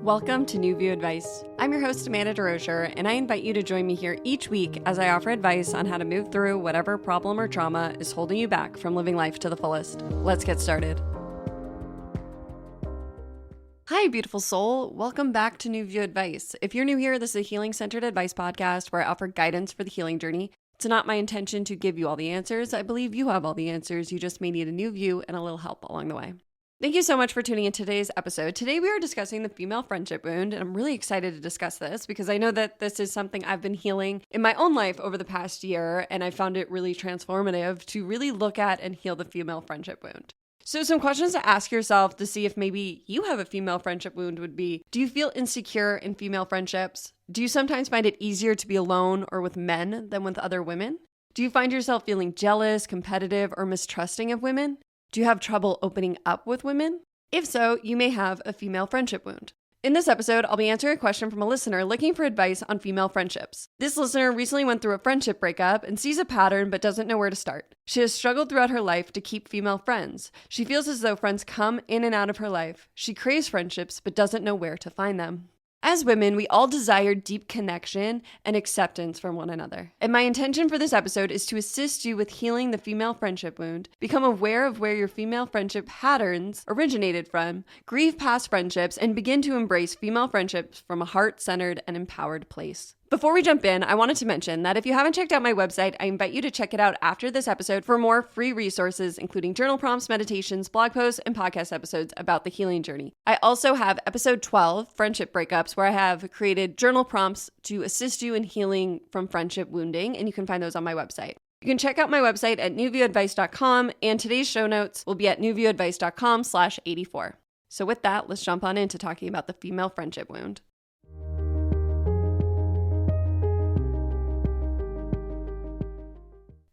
Welcome to New View Advice. I'm your host, Amanda DeRocher, and I invite you to join me here each week as I offer advice on how to move through whatever problem or trauma is holding you back from living life to the fullest. Let's get started. Hi, beautiful soul. Welcome back to New View Advice. If you're new here, this is a healing-centered advice podcast where I offer guidance for the healing journey. It's not my intention to give you all the answers. I believe you have all the answers. You just may need a new view and a little help along the way. Thank you so much for tuning in today's episode. Today we are discussing the female friendship wound, and I'm really excited to discuss this because I know that this is something I've been healing in my own life over the past year, and I found it really transformative to really look at and heal the female friendship wound. So some questions to ask yourself to see if maybe you have a female friendship wound would be, do you feel insecure in female friendships? Do you sometimes find it easier to be alone or with men than with other women? Do you find yourself feeling jealous, competitive, or mistrusting of women? Do you have trouble opening up with women? If so, you may have a female friendship wound. In this episode, I'll be answering a question from a listener looking for advice on female friendships. This listener recently went through a friendship breakup and sees a pattern but doesn't know where to start. She has struggled throughout her life to keep female friends. She feels as though friends come in and out of her life. She craves friendships but doesn't know where to find them. As women, we all desire deep connection and acceptance from one another. And my intention for this episode is to assist you with healing the female friendship wound, become aware of where your female friendship patterns originated from, grieve past friendships, and begin to embrace female friendships from a heart-centered and empowered place. Before we jump in, I wanted to mention that if you haven't checked out my website, I invite you to check it out after this episode for more free resources, including journal prompts, meditations, blog posts, and podcast episodes about the healing journey. I also have episode 12, Friendship Breakups, where I have created journal prompts to assist you in healing from friendship wounding, and you can find those on my website. You can check out my website at newviewadvice.com, and today's show notes will be at newviewadvice.com/84. So with that, let's jump on into talking about the female friendship wound.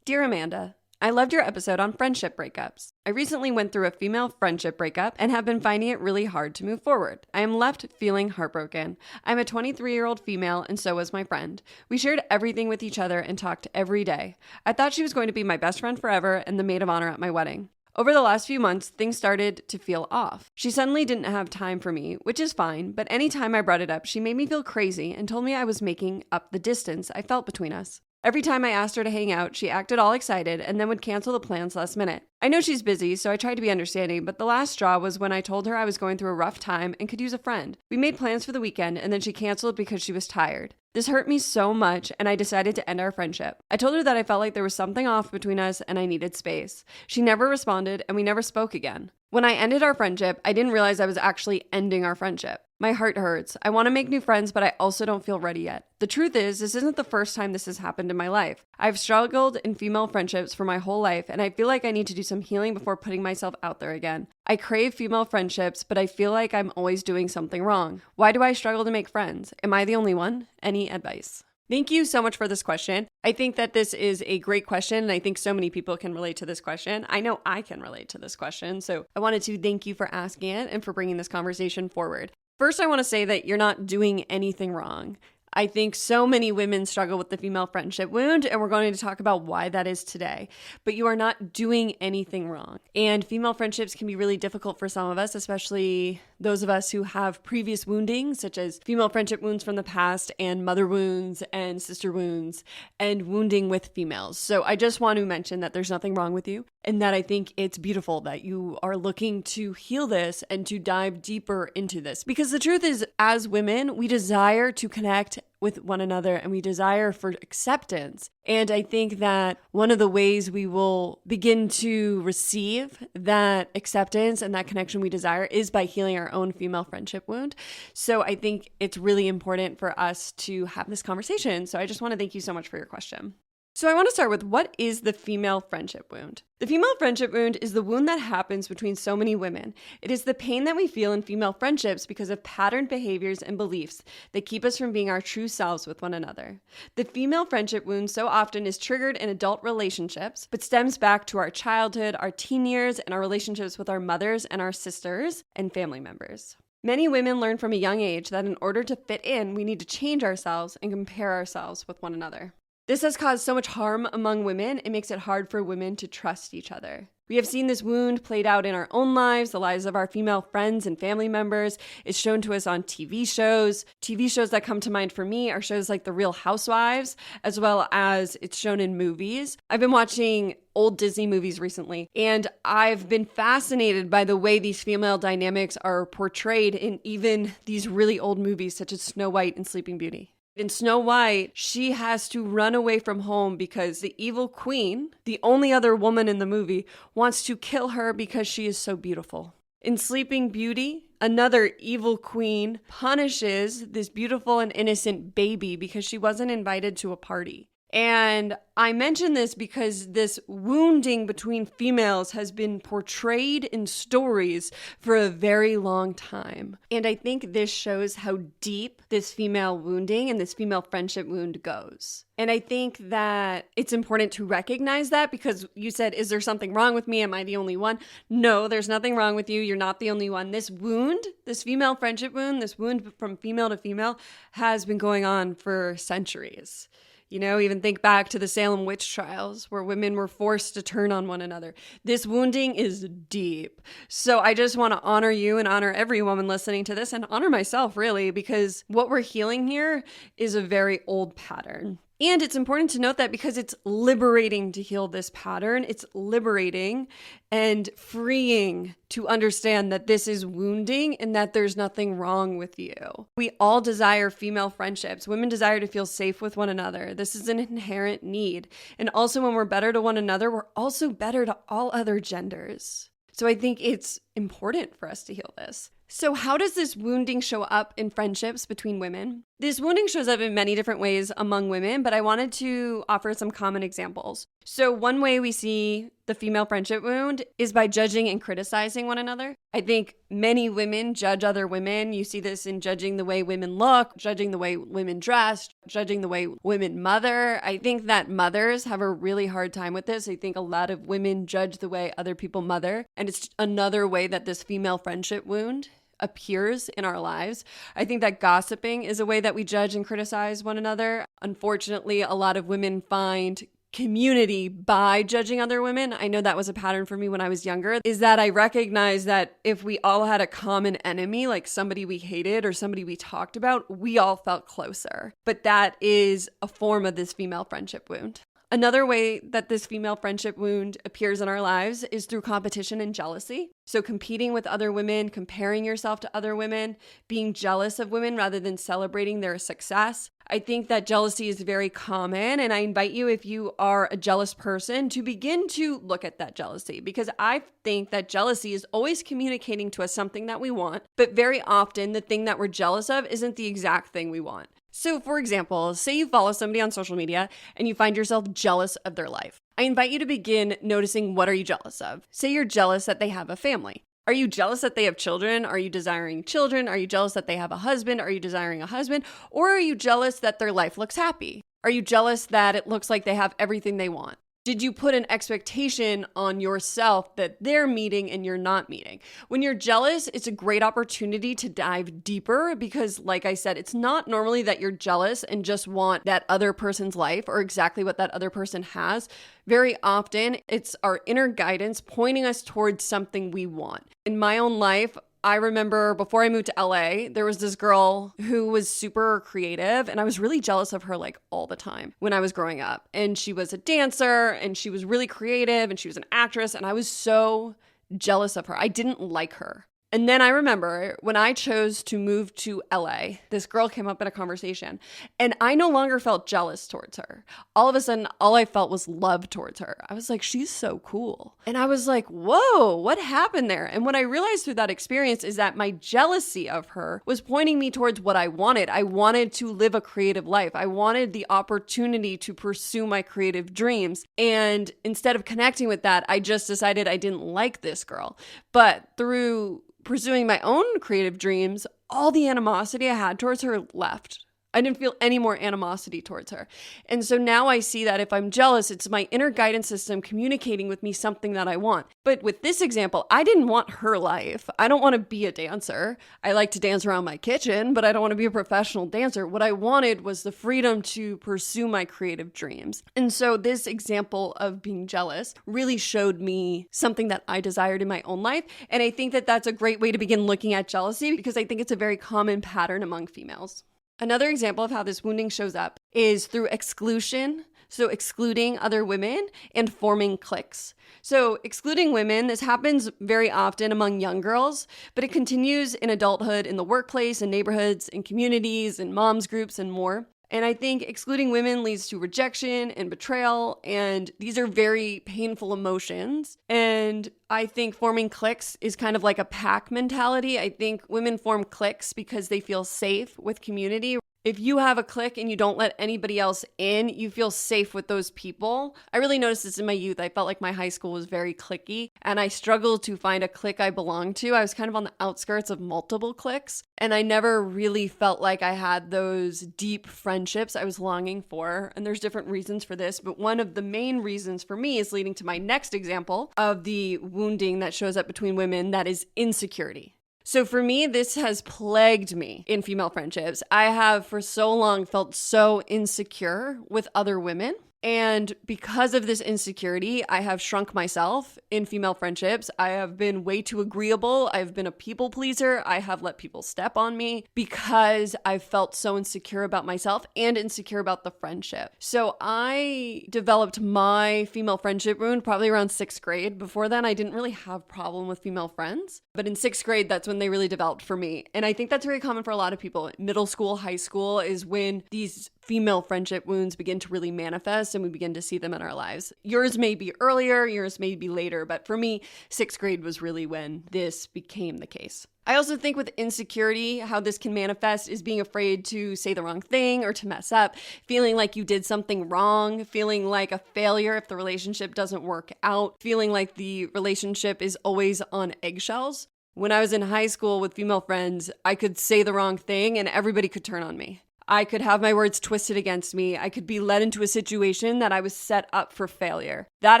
Dear Amanda, I loved your episode on friendship breakups. I recently went through a female friendship breakup and have been finding it really hard to move forward. I am left feeling heartbroken. I'm a 23-year-old female and so was my friend. We shared everything with each other and talked every day. I thought she was going to be my best friend forever and the maid of honor at my wedding. Over the last few months, things started to feel off. She suddenly didn't have time for me, which is fine, but anytime I brought it up, she made me feel crazy and told me I was making up the distance I felt between us. Every time I asked her to hang out, she acted all excited and then would cancel the plans last minute. I know she's busy, so I tried to be understanding, but the last straw was when I told her I was going through a rough time and could use a friend. We made plans for the weekend, and then she canceled because she was tired. This hurt me so much, and I decided to end our friendship. I told her that I felt like there was something off between us and I needed space. She never responded, and we never spoke again. When I ended our friendship, I didn't realize I was actually ending our friendship. My heart hurts. I want to make new friends, but I also don't feel ready yet. The truth is, this isn't the first time this has happened in my life. I've struggled in female friendships for my whole life, and I feel like I need to do some healing before putting myself out there again. I crave female friendships, but I feel like I'm always doing something wrong. Why do I struggle to make friends? Am I the only one? Any advice? Thank you so much for this question. I think that this is a great question, and I think so many people can relate to this question. I know I can relate to this question, so I wanted to thank you for asking it and for bringing this conversation forward. First, I want to say that you're not doing anything wrong. I think so many women struggle with the female friendship wound, and we're going to talk about why that is today. But you are not doing anything wrong. And female friendships can be really difficult for some of us, especially those of us who have previous woundings, such as female friendship wounds from the past and mother wounds and sister wounds and wounding with females. So I just want to mention that there's nothing wrong with you and that I think it's beautiful that you are looking to heal this and to dive deeper into this. Because the truth is, as women, we desire to connect with one another and we desire for acceptance. And I think that one of the ways we will begin to receive that acceptance and that connection we desire is by healing our own female friendship wound. So I think it's really important for us to have this conversation. So I just want to thank you so much for your question. So I want to start with, what is the female friendship wound? The female friendship wound is the wound that happens between so many women. It is the pain that we feel in female friendships because of patterned behaviors and beliefs that keep us from being our true selves with one another. The female friendship wound so often is triggered in adult relationships, but stems back to our childhood, our teen years, and our relationships with our mothers and our sisters and family members. Many women learn from a young age that in order to fit in, we need to change ourselves and compare ourselves with one another. This has caused so much harm among women, it makes it hard for women to trust each other. We have seen this wound played out in our own lives, the lives of our female friends and family members. It's shown to us on TV shows. TV shows that come to mind for me are shows like The Real Housewives, as well as it's shown in movies. I've been watching old Disney movies recently, and I've been fascinated by the way these female dynamics are portrayed in even these really old movies, such as Snow White and Sleeping Beauty. In Snow White, she has to run away from home because the evil queen, the only other woman in the movie, wants to kill her because she is so beautiful. In Sleeping Beauty, another evil queen punishes this beautiful and innocent baby because she wasn't invited to a party. And I mention this because this wounding between females has been portrayed in stories for a very long time. And I think this shows how deep this female wounding and this female friendship wound goes. And I think that it's important to recognize that, because you said, is there something wrong with me? Am I the only one? No, there's nothing wrong with you. You're not the only one. This wound, this female friendship wound, this wound from female to female has been going on for centuries. You know, even think back to the Salem witch trials where women were forced to turn on one another. This wounding is deep. So I just want to honor you and honor every woman listening to this, and honor myself, really, because what we're healing here is a very old pattern. And it's important to note that because it's liberating to heal this pattern, it's liberating and freeing to understand that this is wounding and that there's nothing wrong with you. We all desire female friendships. Women desire to feel safe with one another. This is an inherent need. And also, when we're better to one another, we're also better to all other genders. So I think it's important for us to heal this. So how does this wounding show up in friendships between women? This wounding shows up in many different ways among women, but I wanted to offer some common examples. So one way we see the female friendship wound is by judging and criticizing one another. I think many women judge other women. You see this in judging the way women look, judging the way women dress, judging the way women mother. I think that mothers have a really hard time with this. I think a lot of women judge the way other people mother, and it's another way that this female friendship wound appears in our lives. I think that gossiping is a way that we judge and criticize one another. Unfortunately, a lot of women find community by judging other women. I know that was a pattern for me when I was younger, is that I recognized that if we all had a common enemy, like somebody we hated or somebody we talked about, we all felt closer. But that is a form of this female friendship wound. Another way that this female friendship wound appears in our lives is through competition and jealousy. So competing with other women, comparing yourself to other women, being jealous of women rather than celebrating their success. I think that jealousy is very common, and I invite you, if you are a jealous person, to begin to look at that jealousy, because I think that jealousy is always communicating to us something that we want, but very often the thing that we're jealous of isn't the exact thing we want. So for example, say you follow somebody on social media and you find yourself jealous of their life. I invite you to begin noticing, what are you jealous of? Say you're jealous that they have a family. Are you jealous that they have children? Are you desiring children? Are you jealous that they have a husband? Are you desiring a husband? Or are you jealous that their life looks happy? Are you jealous that it looks like they have everything they want? Did you put an expectation on yourself that they're meeting and you're not meeting? When you're jealous, it's a great opportunity to dive deeper because, like I said, it's not normally that you're jealous and just want that other person's life or exactly what that other person has. Very often, it's our inner guidance pointing us towards something we want. In my own life, I remember before I moved to LA, there was this girl who was super creative, and I was really jealous of her like all the time when I was growing up. And she was a dancer, and she was really creative, and she was an actress, and I was so jealous of her. I didn't like her. And then I remember when I chose to move to LA, this girl came up in a conversation and I no longer felt jealous towards her. All of a sudden, all I felt was love towards her. I was like, she's so cool. And I was like, whoa, what happened there? And what I realized through that experience is that my jealousy of her was pointing me towards what I wanted. I wanted to live a creative life. I wanted the opportunity to pursue my creative dreams. And instead of connecting with that, I just decided I didn't like this girl. But through pursuing my own creative dreams, all the animosity I had towards her left. I didn't feel any more animosity towards her. And so now I see that if I'm jealous, it's my inner guidance system communicating with me something that I want. But with this example, I didn't want her life. I don't want to be a dancer. I like to dance around my kitchen, but I don't want to be a professional dancer. What I wanted was the freedom to pursue my creative dreams. And so this example of being jealous really showed me something that I desired in my own life. And I think that that's a great way to begin looking at jealousy because I think it's a very common pattern among females. Another example of how this wounding shows up is through exclusion. So excluding other women and forming cliques. So excluding women, this happens very often among young girls, but it continues in adulthood, in the workplace, in neighborhoods, in communities, in moms groups, and more. And I think excluding women leads to rejection and betrayal, and these are very painful emotions. And I think forming cliques is kind of like a pack mentality. I think women form cliques because they feel safe with community. If you have a clique and you don't let anybody else in, you feel safe with those people. I really noticed this in my youth. I felt like my high school was very cliquey, and I struggled to find a clique I belonged to. I was kind of on the outskirts of multiple cliques, and I never really felt like I had those deep friendships I was longing for. And there's different reasons for this, but one of the main reasons for me is leading to my next example of the wounding that shows up between women, that is insecurity. So for me, this has plagued me in female friendships. I have for so long felt so insecure with other women. And because of this insecurity, I have shrunk myself in female friendships. I have been way too agreeable. I've been a people pleaser. I have let people step on me because I felt so insecure about myself and insecure about the friendship. So I developed my female friendship wound probably around 6th grade. Before then, I didn't really have a problem with female friends. But in 6th grade, that's when they really developed for me. And I think that's very common for a lot of people. Middle school, high school is when these female friendship wounds begin to really manifest and we begin to see them in our lives. Yours may be earlier, yours may be later, but for me, 6th grade was really when this became the case. I also think with insecurity, how this can manifest is being afraid to say the wrong thing or to mess up, feeling like you did something wrong, feeling like a failure if the relationship doesn't work out, feeling like the relationship is always on eggshells. When I was in high school with female friends, I could say the wrong thing and everybody could turn on me. I could have my words twisted against me. I could be led into a situation that I was set up for failure. That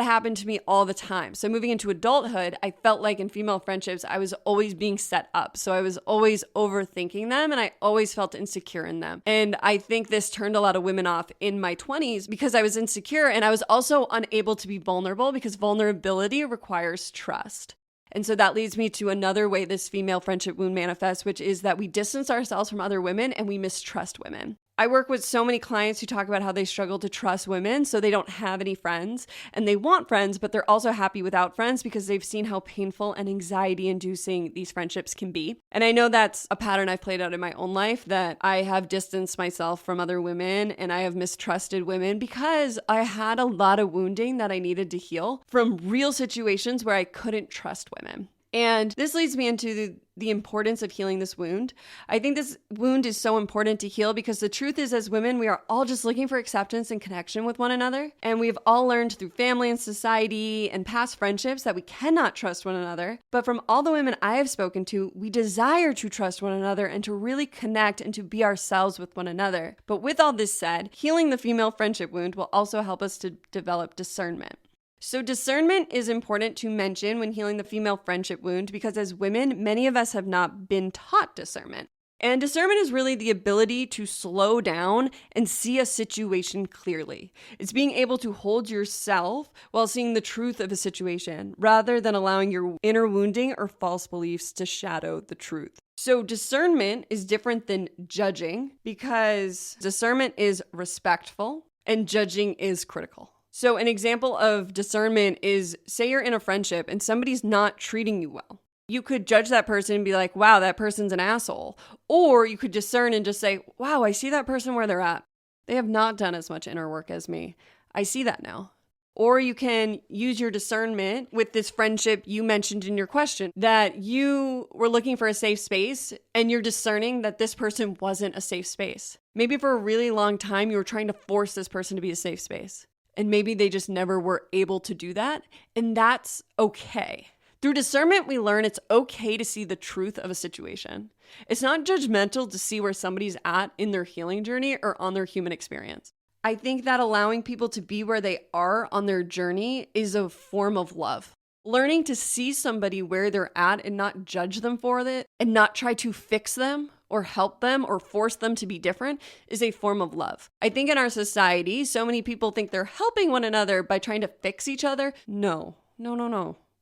happened to me all the time. So moving into adulthood, I felt like in female friendships, I was always being set up. So I was always overthinking them and I always felt insecure in them. And I think this turned a lot of women off in my 20s because I was insecure and I was also unable to be vulnerable because vulnerability requires trust. And so that leads me to another way this female friendship wound manifests, which is that we distance ourselves from other women and we mistrust women. I work with so many clients who talk about how they struggle to trust women, so they don't have any friends and they want friends, but they're also happy without friends because they've seen how painful and anxiety-inducing these friendships can be. And I know that's a pattern I've played out in my own life, that I have distanced myself from other women and I have mistrusted women because I had a lot of wounding that I needed to heal from real situations where I couldn't trust women. And this leads me into the importance of healing this wound. I think this wound is so important to heal because the truth is, as women, we are all just looking for acceptance and connection with one another. And we've all learned through family and society and past friendships that we cannot trust one another. But from all the women I have spoken to, we desire to trust one another and to really connect and to be ourselves with one another. But with all this said, healing the female friendship wound will also help us to develop discernment. So discernment is important to mention when healing the female friendship wound because as women, many of us have not been taught discernment. And discernment is really the ability to slow down and see a situation clearly. It's being able to hold yourself while seeing the truth of a situation rather than allowing your inner wounding or false beliefs to shadow the truth. So discernment is different than judging because discernment is respectful and judging is critical. So an example of discernment is, say you're in a friendship and somebody's not treating you well. You could judge that person and be like, wow, that person's an asshole. Or you could discern and just say, wow, I see that person where they're at. They have not done as much inner work as me. I see that now. Or you can use your discernment with this friendship you mentioned in your question, that you were looking for a safe space and you're discerning that this person wasn't a safe space. Maybe for a really long time, you were trying to force this person to be a safe space. And maybe they just never were able to do that. And that's okay. Through discernment, we learn it's okay to see the truth of a situation. It's not judgmental to see where somebody's at in their healing journey or on their human experience. I think that allowing people to be where they are on their journey is a form of love. Learning to see somebody where they're at and not judge them for it and not try to fix them or help them or force them to be different is a form of love. I think in our society, so many people think they're helping one another by trying to fix each other. No.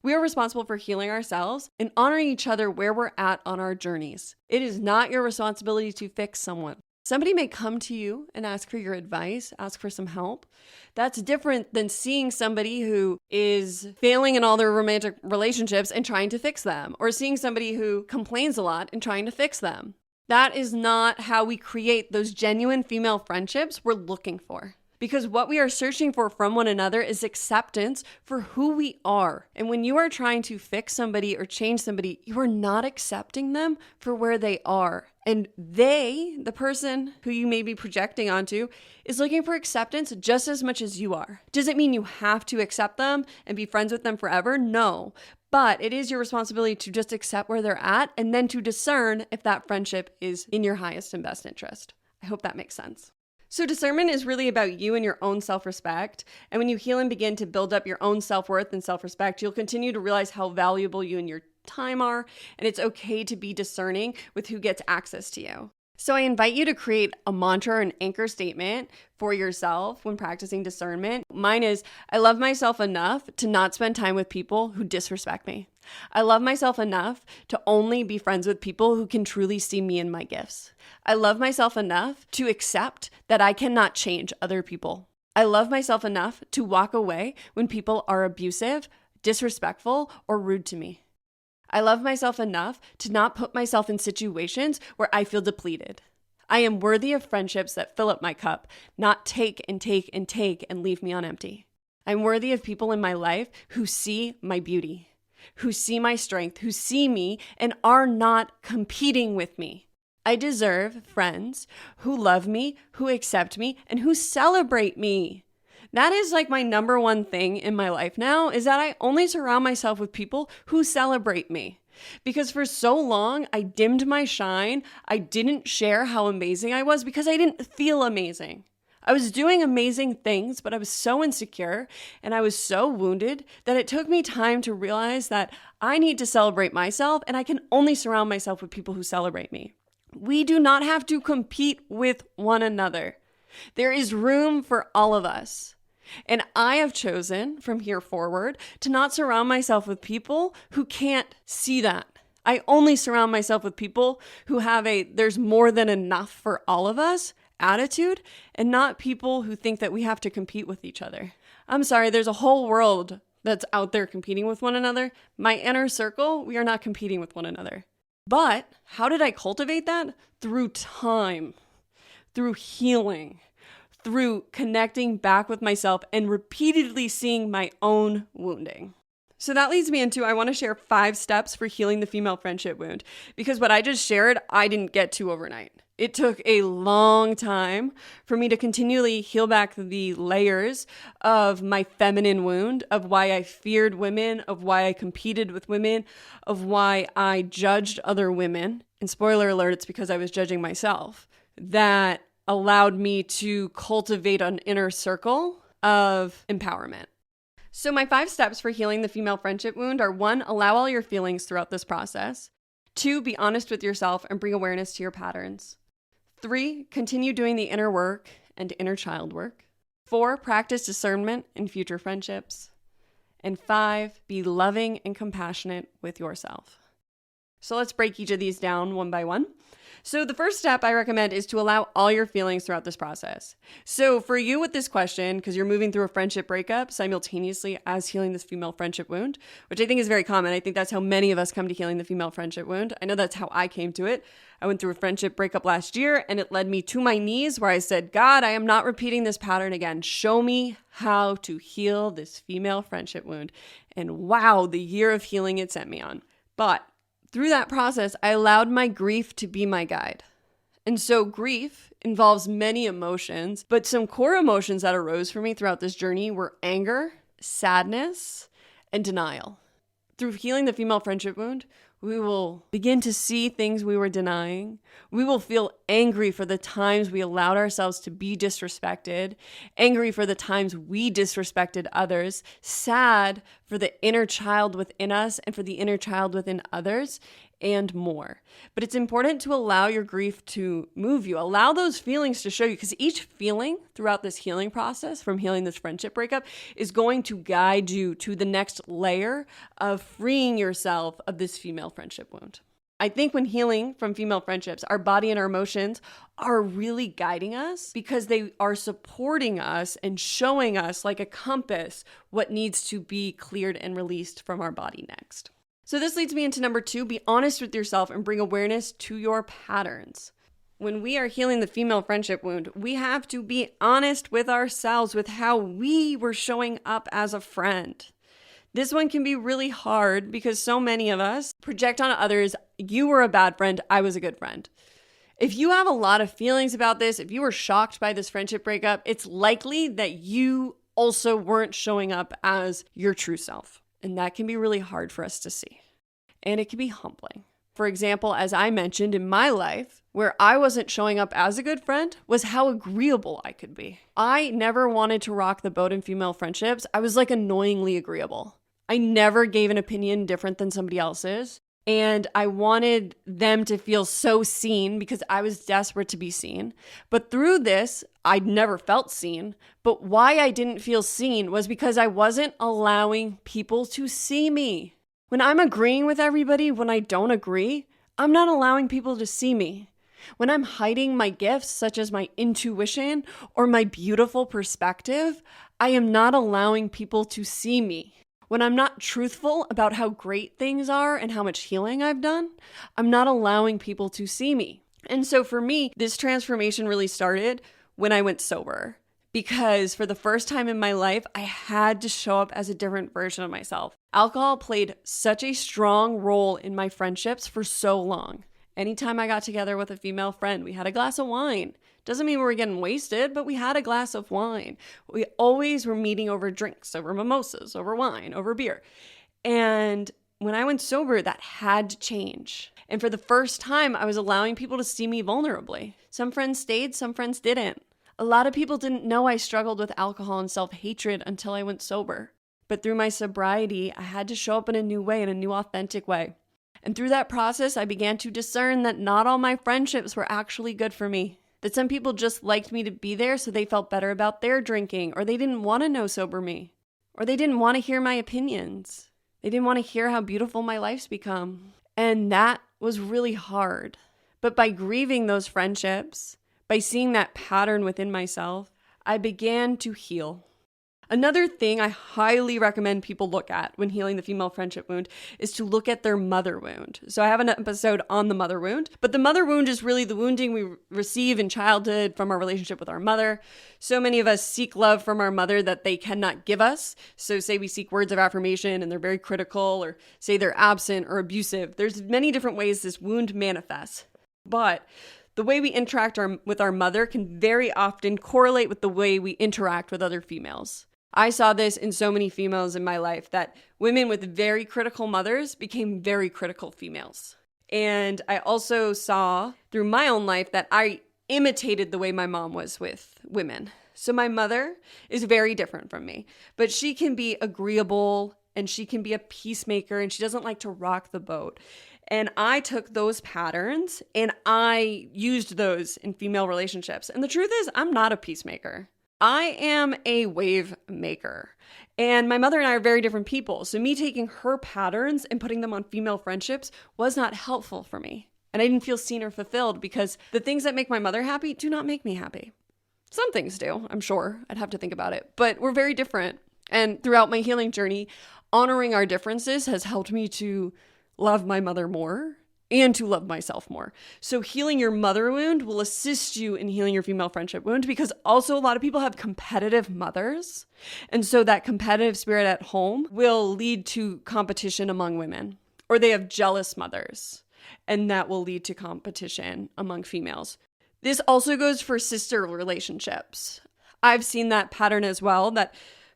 We are responsible for healing ourselves and honoring each other where we're at on our journeys. It is not your responsibility to fix someone. Somebody may come to you and ask for your advice, ask for some help. That's different than seeing somebody who is failing in all their romantic relationships and trying to fix them, or seeing somebody who complains a lot and trying to fix them. That is not how we create those genuine female friendships we're looking for. Because what we are searching for from one another is acceptance for who we are. And when you are trying to fix somebody or change somebody, you are not accepting them for where they are. And they, the person who you may be projecting onto, is looking for acceptance just as much as you are. Does it mean you have to accept them and be friends with them forever? No. But it is your responsibility to just accept where they're at and then to discern if that friendship is in your highest and best interest. I hope that makes sense. So discernment is really about you and your own self-respect. And when you heal and begin to build up your own self-worth and self-respect, you'll continue to realize how valuable you and your time are. And it's okay to be discerning with who gets access to you. So I invite you to create a mantra or an anchor statement for yourself when practicing discernment. Mine is, I love myself enough to not spend time with people who disrespect me. I love myself enough to only be friends with people who can truly see me and my gifts. I love myself enough to accept that I cannot change other people. I love myself enough to walk away when people are abusive, disrespectful, or rude to me. I love myself enough to not put myself in situations where I feel depleted. I am worthy of friendships that fill up my cup, not take and take and take and leave me on empty. I'm worthy of people in my life who see my beauty, who see my strength, who see me and are not competing with me. I deserve friends who love me, who accept me, and who celebrate me. That is like my number one thing in my life now, is that I only surround myself with people who celebrate me. Because for so long, I dimmed my shine. I didn't share how amazing I was because I didn't feel amazing. I was doing amazing things, but I was so insecure and I was so wounded that it took me time to realize that I need to celebrate myself and I can only surround myself with people who celebrate me. We do not have to compete with one another. There is room for all of us. And I have chosen from here forward to not surround myself with people who can't see that. I only surround myself with people who have there's more than enough for all of us attitude, and not people who think that we have to compete with each other. I'm sorry, there's a whole world that's out there competing with one another. My inner circle, we are not competing with one another. But how did I cultivate that? Through time, through healing, through connecting back with myself and repeatedly seeing my own wounding. So that leads me into, I want to share 5 steps for healing the female friendship wound, because what I just shared, I didn't get to overnight. It took a long time for me to continually heal back the layers of my feminine wound, of why I feared women, of why I competed with women, of why I judged other women. And spoiler alert, it's because I was judging myself. That allowed me to cultivate an inner circle of empowerment. So my 5 steps for healing the female friendship wound are: 1, allow all your feelings throughout this process. 2, be honest with yourself and bring awareness to your patterns. 3, continue doing the inner work and inner child work. 4, practice discernment in future friendships. And 5, be loving and compassionate with yourself. So let's break each of these down one by one. So the first step I recommend is to allow all your feelings throughout this process. So for you with this question, because you're moving through a friendship breakup simultaneously as healing this female friendship wound, which I think is very common. I think that's how many of us come to healing the female friendship wound. I know that's how I came to it. I went through a friendship breakup last year and it led me to my knees where I said, God, I am not repeating this pattern again. Show me how to heal this female friendship wound. And wow, the year of healing it sent me on. But through that process, I allowed my grief to be my guide. And so grief involves many emotions, but some core emotions that arose for me throughout this journey were anger, sadness, and denial. Through healing the female friendship wound, we will begin to see things we were denying. We will feel angry for the times we allowed ourselves to be disrespected, angry for the times we disrespected others, sad for the inner child within us and for the inner child within others, and more. But it's important to allow your grief to move you. Allow those feelings to show you, because each feeling throughout this healing process, from healing this friendship breakup, is going to guide you to the next layer of freeing yourself of this female friendship wound. I think when healing from female friendships, our body and our emotions are really guiding us because they are supporting us and showing us like a compass what needs to be cleared and released from our body next. So this leads me into number 2, be honest with yourself and bring awareness to your patterns. When we are healing the female friendship wound, we have to be honest with ourselves with how we were showing up as a friend. This one can be really hard because so many of us project on others, you were a bad friend, I was a good friend. If you have a lot of feelings about this, if you were shocked by this friendship breakup, it's likely that you also weren't showing up as your true self. And that can be really hard for us to see. And it can be humbling. For example, as I mentioned in my life, where I wasn't showing up as a good friend was how agreeable I could be. I never wanted to rock the boat in female friendships. I was like annoyingly agreeable. I never gave an opinion different than somebody else's. And I wanted them to feel so seen because I was desperate to be seen. But through this, I'd never felt seen. But why I didn't feel seen was because I wasn't allowing people to see me. When I'm agreeing with everybody, when I don't agree, I'm not allowing people to see me. When I'm hiding my gifts, such as my intuition or my beautiful perspective, I am not allowing people to see me. When I'm not truthful about how great things are and how much healing I've done, I'm not allowing people to see me. And so for me, this transformation really started when I went sober. Because for the first time in my life, I had to show up as a different version of myself. Alcohol played such a strong role in my friendships for so long. Anytime I got together with a female friend, we had a glass of wine. Doesn't mean we were getting wasted, but we had a glass of wine. We always were meeting over drinks, over mimosas, over wine, over beer. And when I went sober, that had to change. And for the first time, I was allowing people to see me vulnerably. Some friends stayed, some friends didn't. A lot of people didn't know I struggled with alcohol and self-hatred until I went sober. But through my sobriety, I had to show up in a new way, in a new authentic way. And through that process, I began to discern that not all my friendships were actually good for me. That some people just liked me to be there so they felt better about their drinking, or they didn't want to know sober me, or they didn't want to hear my opinions. They didn't want to hear how beautiful my life's become. And that was really hard. But by grieving those friendships, by seeing that pattern within myself, I began to heal. Another thing I highly recommend people look at when healing the female friendship wound is to look at their mother wound. So I have an episode on the mother wound, but the mother wound is really the wounding we receive in childhood from our relationship with our mother. So many of us seek love from our mother that they cannot give us. So say we seek words of affirmation and they're very critical, or say they're absent or abusive. There's many different ways this wound manifests. But the way we interact with our mother can very often correlate with the way we interact with other females. I saw this in so many females in my life, that women with very critical mothers became very critical females. And I also saw through my own life that I imitated the way my mom was with women. So my mother is very different from me, but she can be agreeable and she can be a peacemaker and she doesn't like to rock the boat. And I took those patterns and I used those in female relationships. And the truth is, I'm not a peacemaker. I am a wave maker. And my mother and I are very different people. So me taking her patterns and putting them on female friendships was not helpful for me. And I didn't feel seen or fulfilled because the things that make my mother happy do not make me happy. Some things do, I'm sure. I'd have to think about it. But we're very different. And throughout my healing journey, honoring our differences has helped me to love my mother more and to love myself more. So healing your mother wound will assist you in healing your female friendship wound, because also a lot of people have competitive mothers. And so that competitive spirit at home will lead to competition among women, or they have jealous mothers, and that will lead to competition among females. This also goes for sister relationships. I've seen that pattern as well, that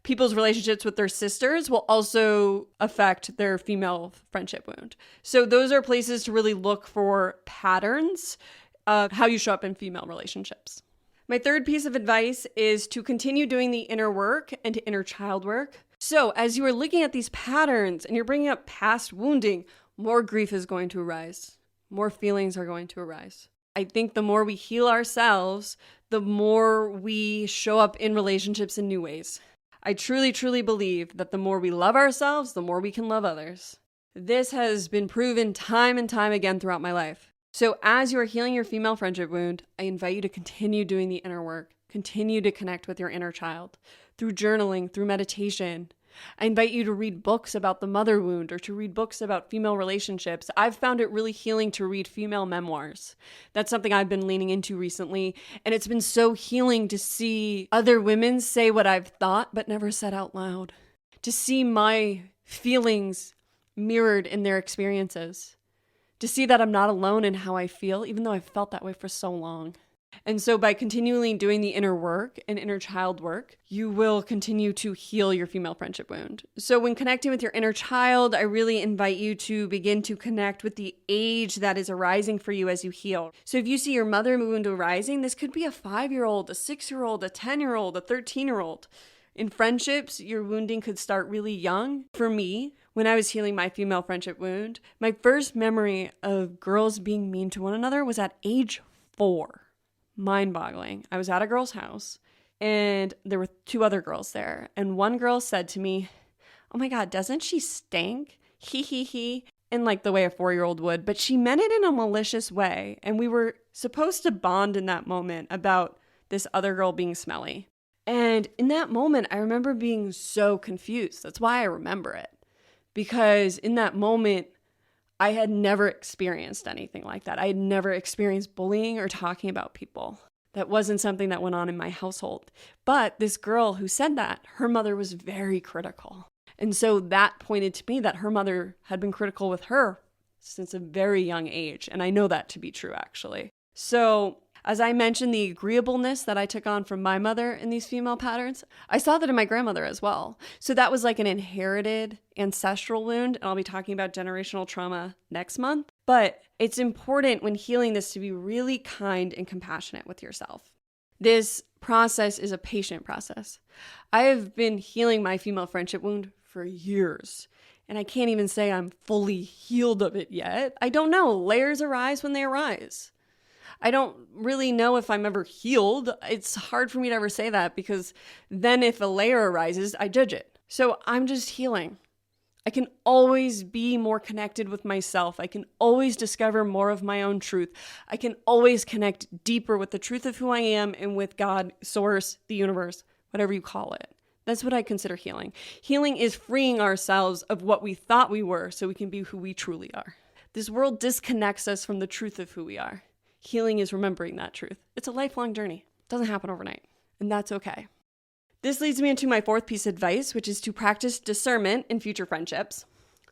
people's relationships with their sisters will also affect their female friendship wound. So those are places to really look for patterns of how you show up in female relationships. My third piece of advice is to continue doing the inner work and to inner child work. So as you are looking at these patterns and you're bringing up past wounding, more grief is going to arise. More feelings are going to arise. I think the more we heal ourselves, the more we show up in relationships in new ways. I truly, truly believe that the more we love ourselves, the more we can love others. This has been proven time and time again throughout my life. So as you are healing your female friendship wound, I invite you to continue doing the inner work. Continue to connect with your inner child through journaling, through meditation. I invite you to read books about the mother wound or to read books about female relationships. I've found it really healing to read female memoirs. That's something I've been leaning into recently. And it's been so healing to see other women say what I've thought but never said out loud. To see my feelings mirrored in their experiences. To see that I'm not alone in how I feel, even though I've felt that way for so long. And so by continually doing the inner work and inner child work, you will continue to heal your female friendship wound. So when connecting with your inner child, I really invite you to begin to connect with the age that is arising for you as you heal. So if you see your mother wound arising, this could be a 5-year-old, a 6-year-old, a 10-year-old, a 13-year-old. In friendships, your wounding could start really young. For me, when I was healing my female friendship wound, my first memory of girls being mean to one another was at age 4. Mind-boggling. I was at a girl's house and there were 2 other girls there. And one girl said to me, "Oh my God, doesn't she stink? He, he, he." In like the way a 4-year-old would, but she meant it in a malicious way. And we were supposed to bond in that moment about this other girl being smelly. And in that moment, I remember being so confused. That's why I remember it. Because in that moment, I had never experienced anything like that. I had never experienced bullying or talking about people. That wasn't something that went on in my household. But this girl who said that, her mother was very critical. And so that pointed to me that her mother had been critical with her since a very young age. And I know that to be true, actually. So as I mentioned, the agreeableness that I took on from my mother in these female patterns, I saw that in my grandmother as well. So that was like an inherited ancestral wound. And I'll be talking about generational trauma next month. But it's important when healing this to be really kind and compassionate with yourself. This process is a patient process. I have been healing my female friendship wound for years. And I can't even say I'm fully healed of it yet. I don't know. Layers arise when they arise. I don't really know if I'm ever healed. It's hard for me to ever say that because then if a layer arises, I judge it. So I'm just healing. I can always be more connected with myself. I can always discover more of my own truth. I can always connect deeper with the truth of who I am and with God, source, the universe, whatever you call it. That's what I consider healing. Healing is freeing ourselves of what we thought we were so we can be who we truly are. This world disconnects us from the truth of who we are. Healing is remembering that truth. It's a lifelong journey. It doesn't happen overnight, and that's okay. This leads me into my 4th piece of advice, which is to practice discernment in future friendships.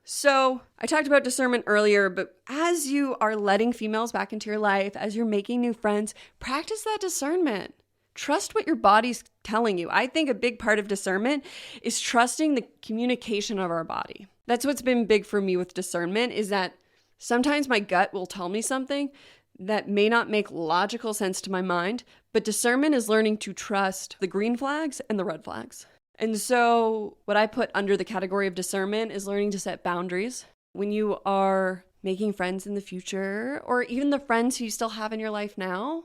So I talked about discernment earlier, but as you are letting females back into your life, as you're making new friends, practice that discernment. Trust what your body's telling you. I think a big part of discernment is trusting the communication of our body. That's what's been big for me with discernment, is that sometimes my gut will tell me something that may not make logical sense to my mind, but discernment is learning to trust the green flags and the red flags. And so what I put under the category of discernment is learning to set boundaries. When you are making friends in the future, or even the friends who you still have in your life now,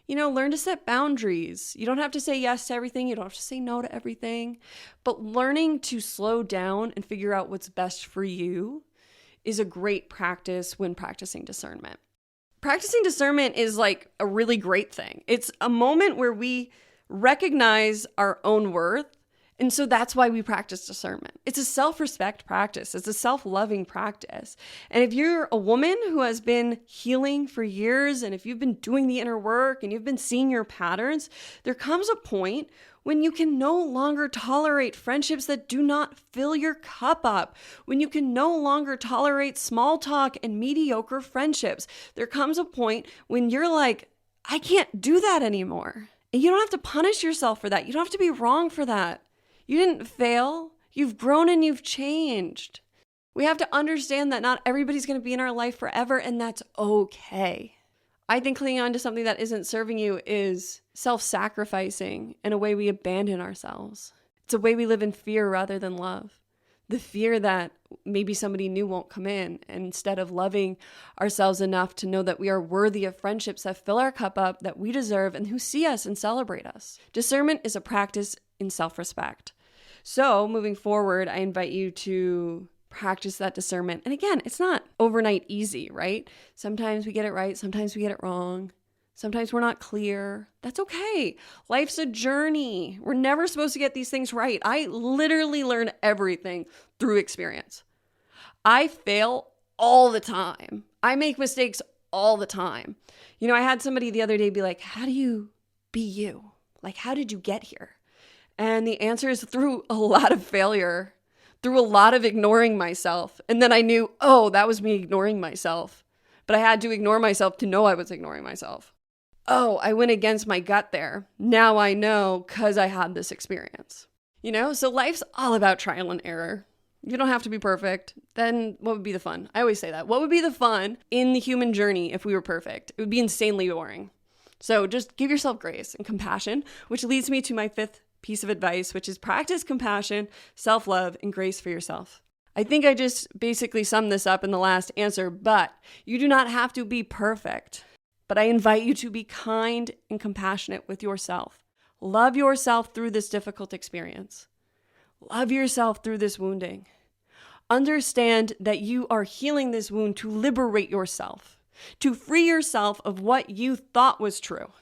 learn to set boundaries. You don't have to say yes to everything. You don't have to say no to everything. But learning to slow down and figure out what's best for you is a great practice when practicing discernment. Practicing discernment is like a really great thing. It's a moment where we recognize our own worth. And so that's why we practice discernment. It's a self-respect practice. It's a self-loving practice. And if you're a woman who has been healing for years, and if you've been doing the inner work and you've been seeing your patterns, there comes a point when you can no longer tolerate friendships that do not fill your cup up, when you can no longer tolerate small talk and mediocre friendships. There comes a point when you're like, I can't do that anymore. And you don't have to punish yourself for that. You don't have to be wrong for that. You didn't fail. You've grown and you've changed. We have to understand that not everybody's going to be in our life forever, and that's okay. I think clinging on to something that isn't serving you is self-sacrificing and a way we abandon ourselves. It's a way we live in fear rather than love. The fear that maybe somebody new won't come in, and instead of loving ourselves enough to know that we are worthy of friendships that fill our cup up, that we deserve, and who see us and celebrate us. Discernment is a practice in self-respect. So moving forward, I invite you to practice that discernment. And again, it's not overnight easy, right? Sometimes we get it right. Sometimes we get it wrong. Sometimes we're not clear. That's okay. Life's a journey. We're never supposed to get these things right. I literally learn everything through experience. I fail all the time. I make mistakes all the time. I had somebody the other day be like, how do you be you? Like, how did you get here? And the answer is through a lot of failure, through a lot of ignoring myself. And then I knew, oh, that was me ignoring myself. But I had to ignore myself to know I was ignoring myself. Oh, I went against my gut there. Now I know because I had this experience. So life's all about trial and error. You don't have to be perfect. Then what would be the fun? I always say that. What would be the fun in the human journey if we were perfect? It would be insanely boring. So just give yourself grace and compassion, which leads me to my fifth piece of advice, which is practice compassion, self-love, and grace for yourself. I think I just basically summed this up in the last answer, but you do not have to be perfect. But I invite you to be kind and compassionate with yourself. Love yourself through this difficult experience. Love yourself through this wounding. Understand that you are healing this wound to liberate yourself, to free yourself of what you thought was true.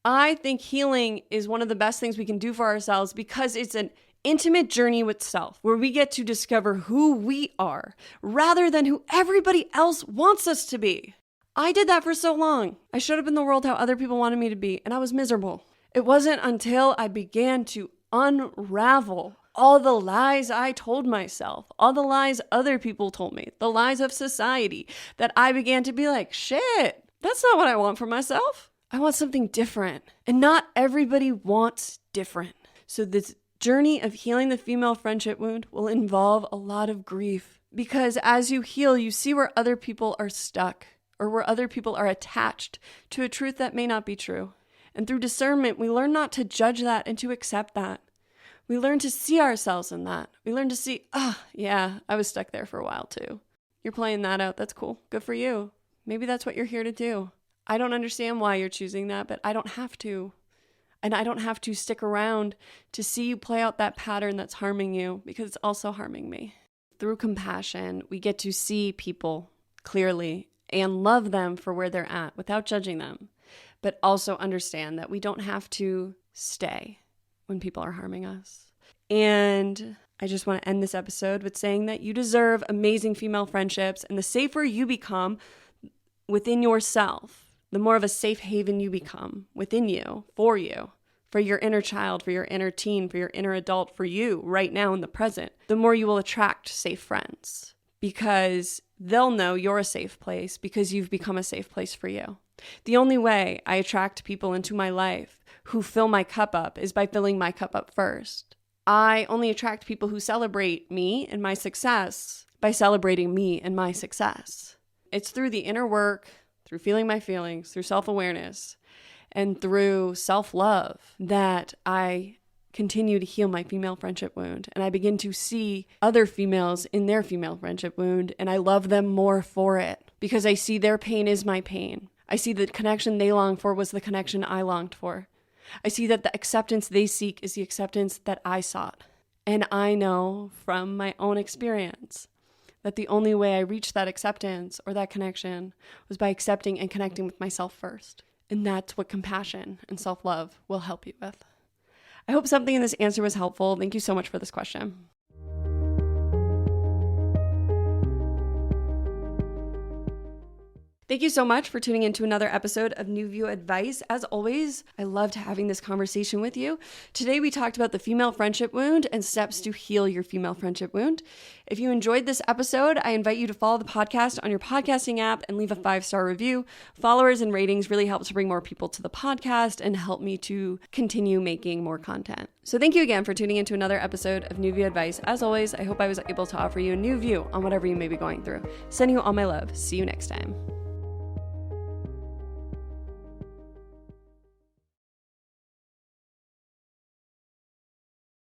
I think healing is one of the best things we can do for ourselves because it's an intimate journey with self where we get to discover who we are rather than who everybody else wants us to be. I did that for so long. I showed up in the world how other people wanted me to be, and I was miserable. It wasn't until I began to unravel all the lies I told myself, all the lies other people told me, the lies of society, that I began to be like, shit, that's not what I want for myself. I want something different. And not everybody wants different. So this journey of healing the female friendship wound will involve a lot of grief. Because as you heal, you see where other people are stuck or where other people are attached to a truth that may not be true. And through discernment, we learn not to judge that and to accept that. We learn to see ourselves in that. We learn to see, yeah, I was stuck there for a while too. You're playing that out. That's cool. Good for you. Maybe that's what you're here to do. I don't understand why you're choosing that, but I don't have to. And I don't have to stick around to see you play out that pattern that's harming you because it's also harming me. Through compassion, we get to see people clearly and love them for where they're at without judging them, but also understand that we don't have to stay when people are harming us. And I just want to end this episode with saying that you deserve amazing female friendships, and the safer you become within yourself, the more of a safe haven you become within you, for your inner child, for your inner teen, for your inner adult, for you right now in the present, the more you will attract safe friends because they'll know you're a safe place because you've become a safe place for you. The only way I attract people into my life who fill my cup up is by filling my cup up first. I only attract people who celebrate me and my success by celebrating me and my success. It's through the inner work, through feeling my feelings, through self-awareness, and through self-love that I continue to heal my female friendship wound. And I begin to see other females in their female friendship wound, and I love them more for it because I see their pain is my pain. I see the connection they long for was the connection I longed for. I see that the acceptance they seek is the acceptance that I sought. And I know from my own experience that the only way I reached that acceptance or that connection was by accepting and connecting with myself first. And that's what compassion and self-love will help you with. I hope something in this answer was helpful. Thank you so much for this question. Thank you so much for tuning into another episode of New View Advice. As always, I loved having this conversation with you. Today, we talked about the female friendship wound and steps to heal your female friendship wound. If you enjoyed this episode, I invite you to follow the podcast on your podcasting app and leave a 5-star review. Followers and ratings really help to bring more people to the podcast and help me to continue making more content. So thank you again for tuning into another episode of New View Advice. As always, I hope I was able to offer you a new view on whatever you may be going through. Sending you all my love. See you next time.